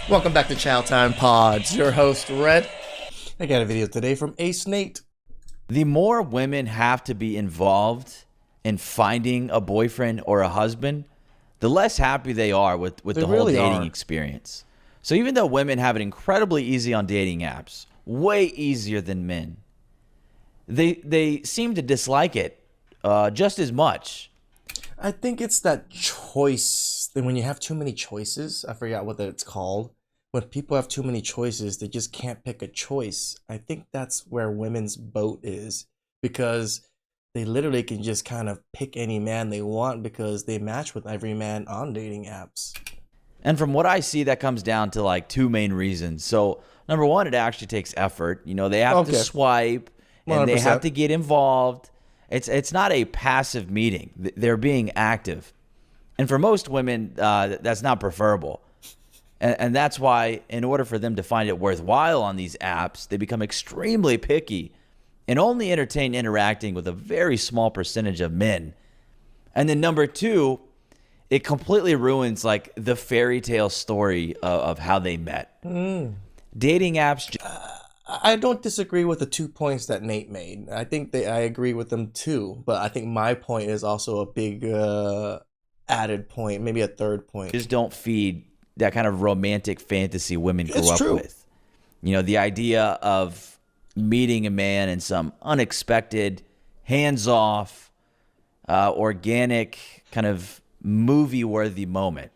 Welcome back to Chow Time Pods. Your host, Red. I got a video today from acenate. The more women have to be involved in finding a boyfriend or a husband, the less happy they are with the whole dating experience. So even though women have it incredibly easy on dating apps, way easier than men, they seem to dislike it just as much. I think it's that choice. When you have too many choices, I forgot what it's called. When people have too many choices, they just can't pick a choice. I think that's where women's boat is, because they literally can just kind of pick any man they want because they match with every man on dating apps. And from what I see, that comes down to like two main reasons. So number one, it actually takes effort. You know, they have to swipe and 100%. they have to get involved. It's not a passive meeting. They're being active. And for most women, that's not preferable. And that's why, in order for them to find it worthwhile on these apps, they become extremely picky and only entertain interacting with a very small percentage of men. And then number two, it completely ruins like the fairy tale story of how they met. Dating apps. I don't disagree with the 2 points that Nate made. I think I agree with them too. But I think my point is also a big added point, maybe a third point. Just don't feed that kind of romantic fantasy women grew up with. You know, the idea of meeting a man in some unexpected, hands-off, organic, kind of movie-worthy moment.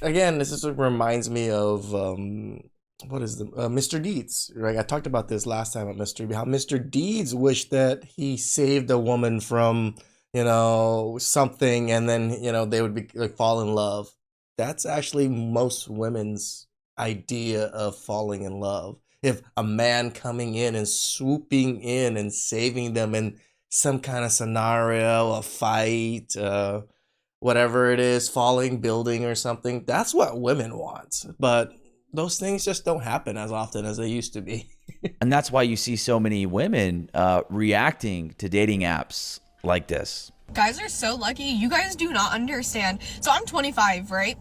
Again, this is what reminds me of what is the Mr. Deeds, right? I talked about this last time on how Mr. Deeds wished that he saved a woman from, something, and then, they would be like fall in love. That's actually most women's idea of falling in love. If a man coming in and swooping in and saving them in some kind of scenario, a fight, whatever it is, falling building or something, that's what women want. But those things just don't happen as often as they used to be. And that's why you see so many women reacting to dating apps like this. Guys are so lucky. You guys do not understand. So I'm 25, right?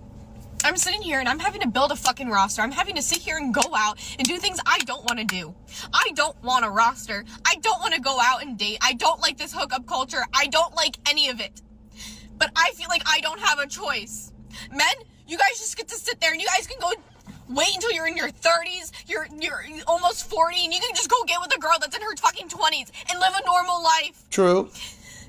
I'm sitting here and I'm having to build a fucking roster. I'm having to sit here and go out and do things I don't want to do. I don't want a roster. I don't want to go out and date. I don't like this hookup culture. I don't like any of it. But I feel like I don't have a choice. Men, you guys just get to sit there and you guys can go wait until you're in your 30s, you're almost 40, and you can just go get with a girl that's in her fucking 20s and live a normal life. True.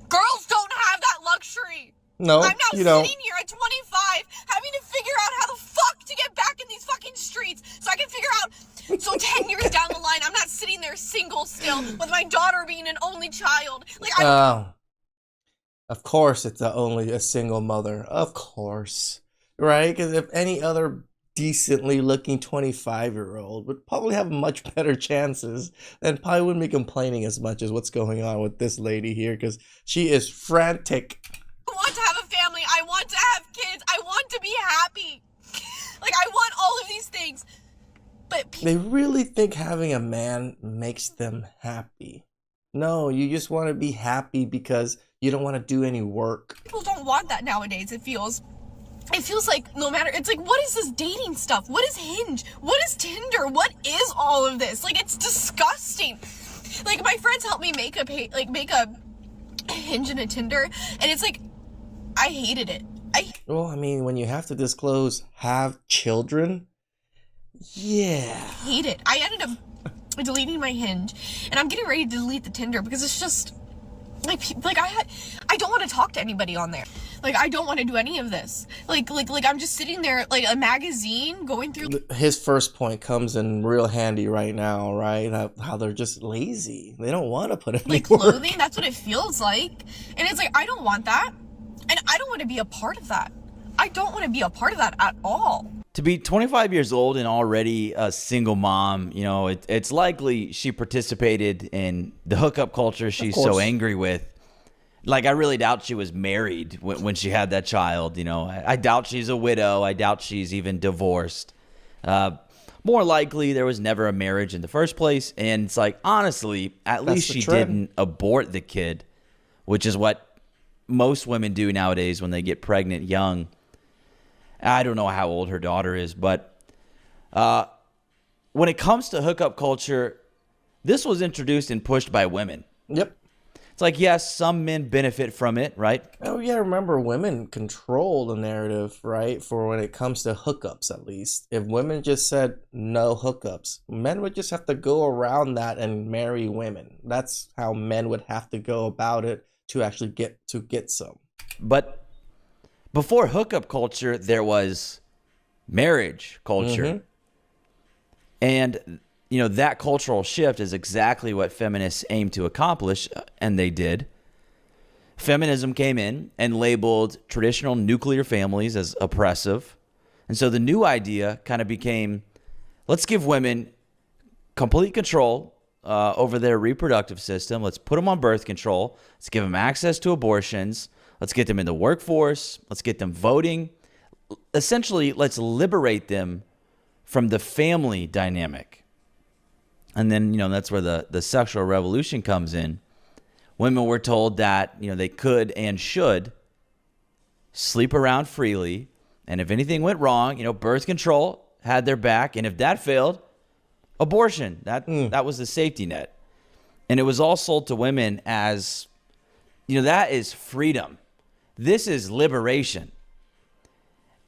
Girls don't have that luxury. No, I'm now sitting here at 25 having to figure out how the fuck to get back in these fucking streets so I can figure out, so 10 years down the line, I'm not sitting there single still with my daughter being an only child. Like, of course it's only a single mother. Of course. Right? Because if any other decently looking 25-year-old would probably have much better chances and probably wouldn't be complaining as much as what's going on with this lady here, because she is frantic. I want to have a family. I want to have kids. I want to be happy. Like, I want all of these things. But they really think having a man makes them happy. No, you just want to be happy because you don't want to do any work. People don't want that nowadays, it feels like no matter, it's like, what is this dating stuff? What is Hinge? What is Tinder? What is all of this? Like, it's disgusting. Like, my friends helped me make a Hinge and a Tinder, and it's like, I hated it. Well, I mean, when you have to disclose have children, yeah. I hate it. I ended up deleting my Hinge, and I'm getting ready to delete the Tinder because it's just like I don't want to talk to anybody on there. Like, I don't want to do any of this. Like I'm just sitting there like a magazine going through. His first point comes in real handy right now, right? How they're just lazy. They don't want to put it like clothing. Work. That's what it feels like, and it's like, I don't want that, and I don't want to be a part of that. I don't want to be a part of that at all. To be 25 years old and already a single mom, you know, it's likely she participated in the hookup culture she's so angry with. Like, I really doubt she was married when she had that child, you know. I doubt she's a widow. I doubt she's even divorced. More likely, there was never a marriage in the first place. And it's like, honestly, at least she didn't abort the kid, which is what most women do nowadays when they get pregnant young. I don't know how old her daughter is, but When it comes to hookup culture, this was introduced and pushed by women. Yep. It's like, yes, some men benefit from it, right? Oh yeah, remember women control the narrative, right? For when it comes to hookups, at least. If women just said no hookups, men would just have to go around that and marry women. That's how men would have to go about it to actually get some. But before hookup culture, there was marriage culture. Mm-hmm. And, that cultural shift is exactly what feminists aim to accomplish, and they did. Feminism came in and labeled traditional nuclear families as oppressive. And so the new idea kind of became, let's give women complete control over their reproductive system. Let's put them on birth control. Let's give them access to abortions. Let's get them in the workforce. Let's get them voting. Essentially, let's liberate them from the family dynamic. And then, that's where the sexual revolution comes in. Women were told that, they could and should sleep around freely. And if anything went wrong, birth control had their back. And if that failed, abortion, that was the safety net. And it was all sold to women as, that is freedom. This is liberation.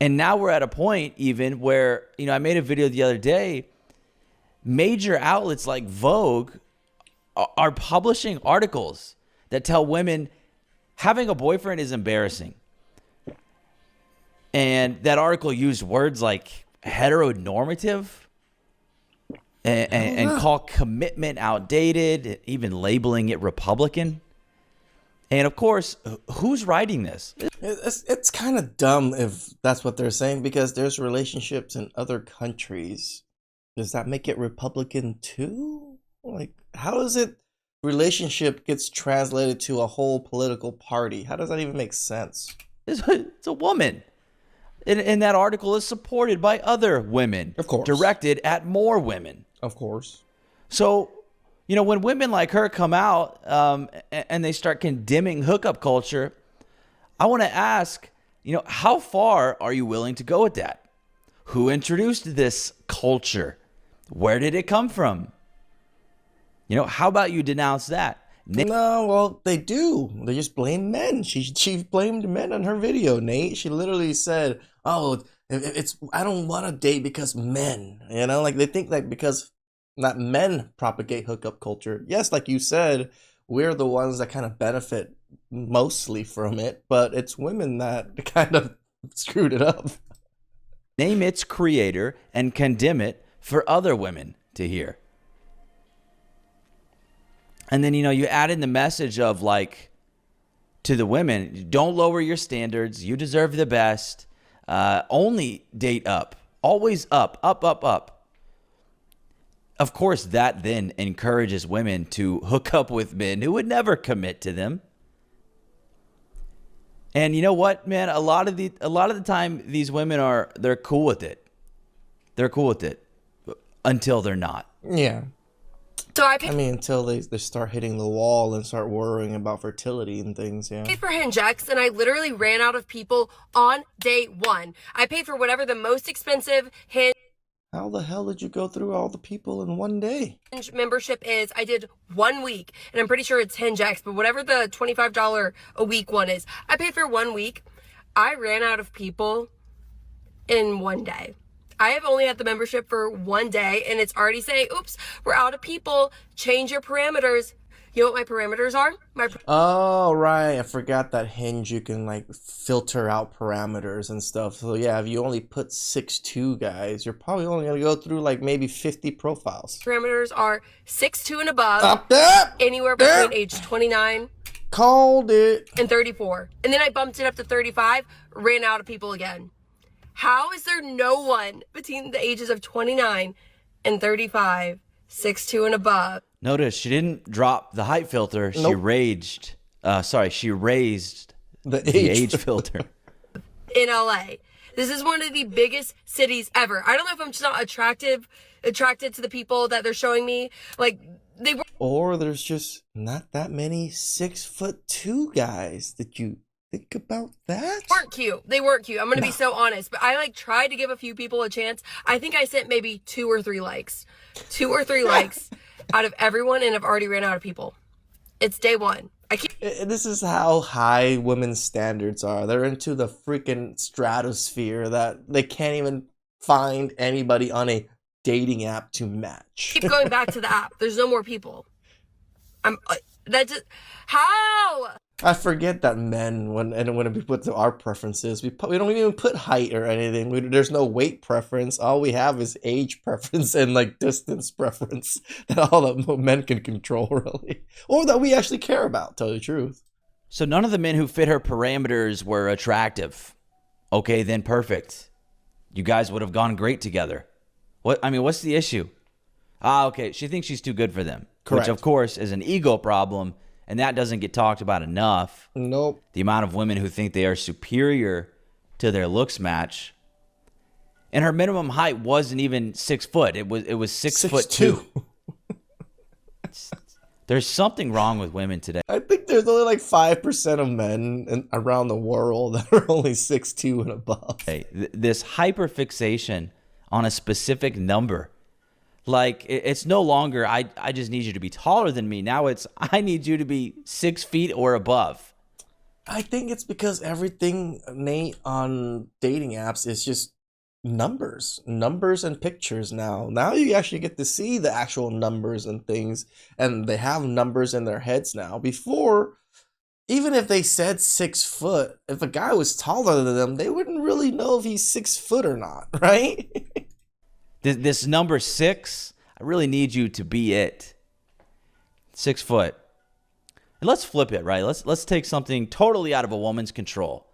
And now we're at a point even where, I made a video the other day, major outlets like Vogue are publishing articles that tell women having a boyfriend is embarrassing. And that article used words like heteronormative and call commitment outdated, even labeling it Republican. And of course, who's writing this? It's kind of dumb if that's what they're saying, because there's relationships in other countries. Does that make it Republican too? Like, how does it relationship gets translated to a whole political party? How does that even make sense? It's a woman. And that article is supported by other women. Of course. Directed at more women. Of course. So, when women like her come out and they start condemning hookup culture, I want to ask, how far are you willing to go with that? Who introduced this culture? Where did it come from? How about you denounce that? No, well, they do. They just blame men. She blamed men on her video, Nate. She literally said, "Oh, it's I don't want to date because men." Like they think like because not men propagate hookup culture. Yes, like you said, we're the ones that kind of benefit mostly from it, but it's women that kind of screwed it up. Name its creator and condemn it for other women to hear. And then, you add in the message of like, to the women, don't lower your standards. You deserve the best. Only date up. Always up, up, up, up. Of course, that then encourages women to hook up with men who would never commit to them. And you know what, man? A lot of the time, these women they're cool with it. They're cool with it until they're not. Yeah. So I mean, until they start hitting the wall and start worrying about fertility and things, yeah. paid for Hinge and I literally ran out of people on day one. I paid for whatever the most expensive Hinge How the hell did you go through all the people in one day? membership is. I did 1 week, and I'm pretty sure it's Hinge, but whatever the $25 a week one is, I paid for 1 week. I ran out of people in 1 day. I have only had the membership for 1 day, and it's already saying, oops, we're out of people. Change your parameters. You know what my parameters are? Oh, right. I forgot that Hinge, you can like filter out parameters and stuff. So yeah, if you only put 6'2" guys, you're probably only going to go through like maybe 50 profiles. Parameters are 6'2" and above. Up there! Anywhere between age 29 Called it. and 34. And then I bumped it up to 35, ran out of people again. How is there no one between the ages of 29 and 35, 6'2" and above? Notice she didn't drop the height filter. She Nope. she raised The the age. age filter. In LA. This is one of the biggest cities ever. I don't know if I'm just not attracted to the people that they're showing me. Like, they were Or there's just not that many 6'2" guys that think about that. Weren't cute. They weren't cute. I'm gonna be so honest, but I like tried to give a few people a chance. I think I sent maybe 2 or 3 likes out of everyone, and I've already ran out of people. It's day one. I keep This is how high women's standards are. They're into the freaking stratosphere that they can't even find anybody on a dating app to match. going back to the app. There's no more people. I'm that just how. I forget that men, when we put our preferences, we don't even put height or anything. There's no weight preference. All we have is age preference and like distance preference. That all that men can control, really, or that we actually care about. Tell you the truth. So none of the men who fit her parameters were attractive. Okay, then perfect. You guys would have gone great together. What's the issue? Okay, she thinks she's too good for them. Correct. Which, of course, is an ego problem, and that doesn't get talked about enough. Nope. The amount of women who think they are superior to their looks match. And her minimum height wasn't even 6 foot. It was 6'2". There's something wrong with women today. I think there's only like 5% of men around the world that are only 6'2" and above. Hey, this hyperfixation on a specific number. Like, it's no longer, I just need you to be taller than me. Now it's, I need you to be 6 feet or above. I think it's because everything, Nate, on dating apps is just numbers and pictures now. Now you actually get to see the actual numbers and things, and they have numbers in their heads now. Before, even if they said 6 foot, if a guy was taller than them, they wouldn't really know if he's 6 foot or not, right? This number 6, I really need you to be it. 6 foot. And let's flip it, right? Let's take something totally out of a woman's control,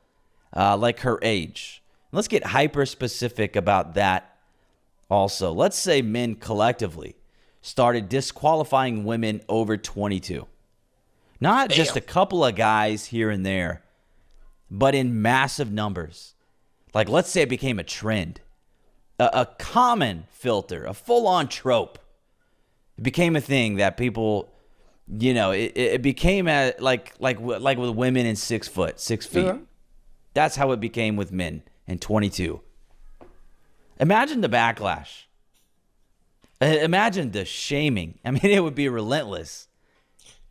like her age. Let's get hyper specific about that also. Let's say men collectively started disqualifying women over 22. Not just a couple of guys here and there, but in massive numbers. Like, let's say it became a trend. A common filter, a full-on trope. It became a thing that people, it became like with women in 6 foot, 6 feet. Yeah. That's how it became with men in 22. Imagine the backlash. Imagine the shaming. I mean, it would be relentless.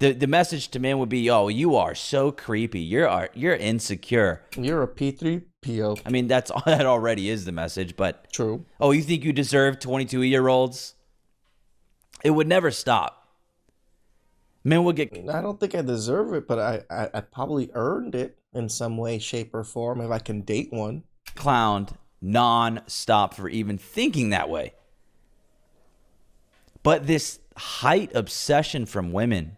The message to men would be, "Oh, you are so creepy. You're insecure. You're a P3PO. I mean, that already is the message, but True. Oh, you think you deserve 22-year-olds? It would never stop. Men would get I don't think I deserve it, but I probably earned it in some way, shape, or form if I can date one. clowned non-stop for even thinking that way. But this height obsession from women,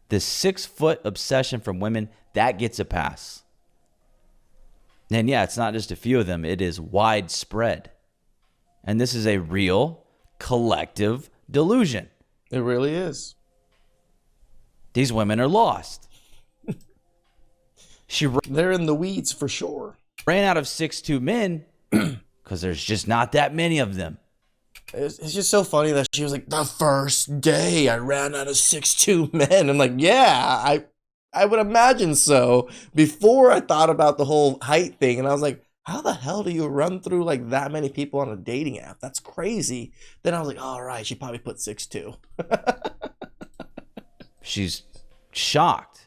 this 6 foot obsession from women, that gets a pass. And yeah, it's not just a few of them, it is widespread. And this is a real collective delusion. It really is. These women are lost. They're in the weeds for sure. Ran out of 6'2" men because there's just not that many of them. It's just so funny that she was like, the first day I ran out of 6'2" men. I'm like, yeah, I would imagine so. Before I thought about the whole height thing, and I was like, how the hell do you run through like that many people on a dating app? That's crazy. Then I was like, all right, she probably put 6'2". She's shocked.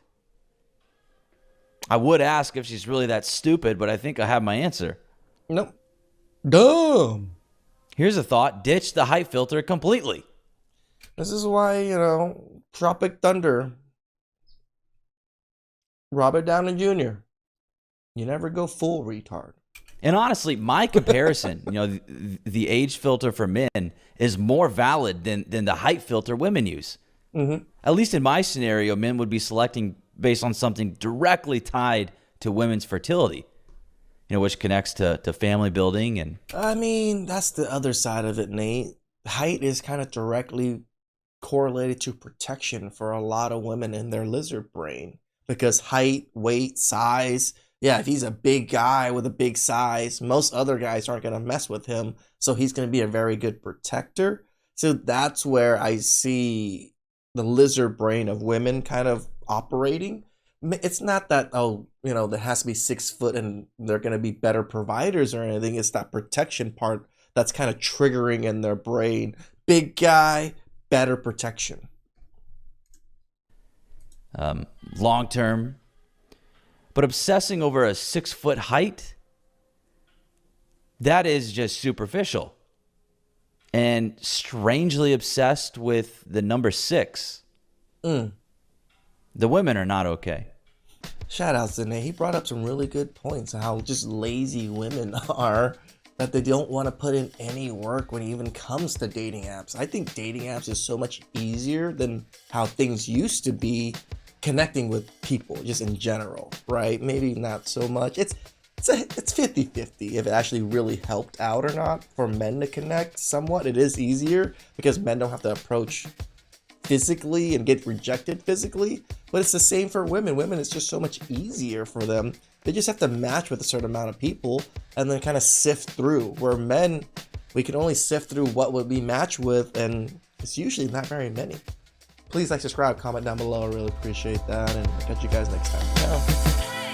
I would ask if she's really that stupid, but I think I have my answer. Nope. Dumb. Here's a thought. Ditch the height filter completely. This is why, Tropic Thunder, Robert Downey Jr., you never go full retard. And honestly, my comparison, the age filter for men is more valid than the height filter women use. Mm-hmm. At least in my scenario, men would be selecting based on something directly tied to women's fertility, which connects to family building. And I mean, that's the other side of it, Nate. Height is kind of directly correlated to protection for a lot of women in their lizard brain. Because height, weight, size, yeah, if he's a big guy with a big size, most other guys aren't going to mess with him. So he's going to be a very good protector. So that's where I see the lizard brain of women kind of operating. it's not that, oh, there has to be 6 foot and they're going to be better providers or anything. It's that protection part that's kind of triggering in their brain. Big guy, better protection. Long term. But obsessing over a 6 foot height, that is just superficial. And strangely obsessed with the number 6. The women are not okay. Shout out to Nate. He brought up some really good points on how just lazy women are, that they don't want to put in any work when it even comes to dating apps. I think dating apps is so much easier than how things used to be connecting with people just in general, right? Maybe not so much. It's 50-50 if it actually really helped out or not. For men to connect somewhat, it is easier because men don't have to approach physically and get rejected physically. But it's the same for women. Women, it's just so much easier for them. They just have to match with a certain amount of people and then kind of sift through. Where men, we can only sift through what would we match with, and it's usually not very many. Please like, subscribe, comment down below. I really appreciate that, and I'll catch you guys next time. Ciao.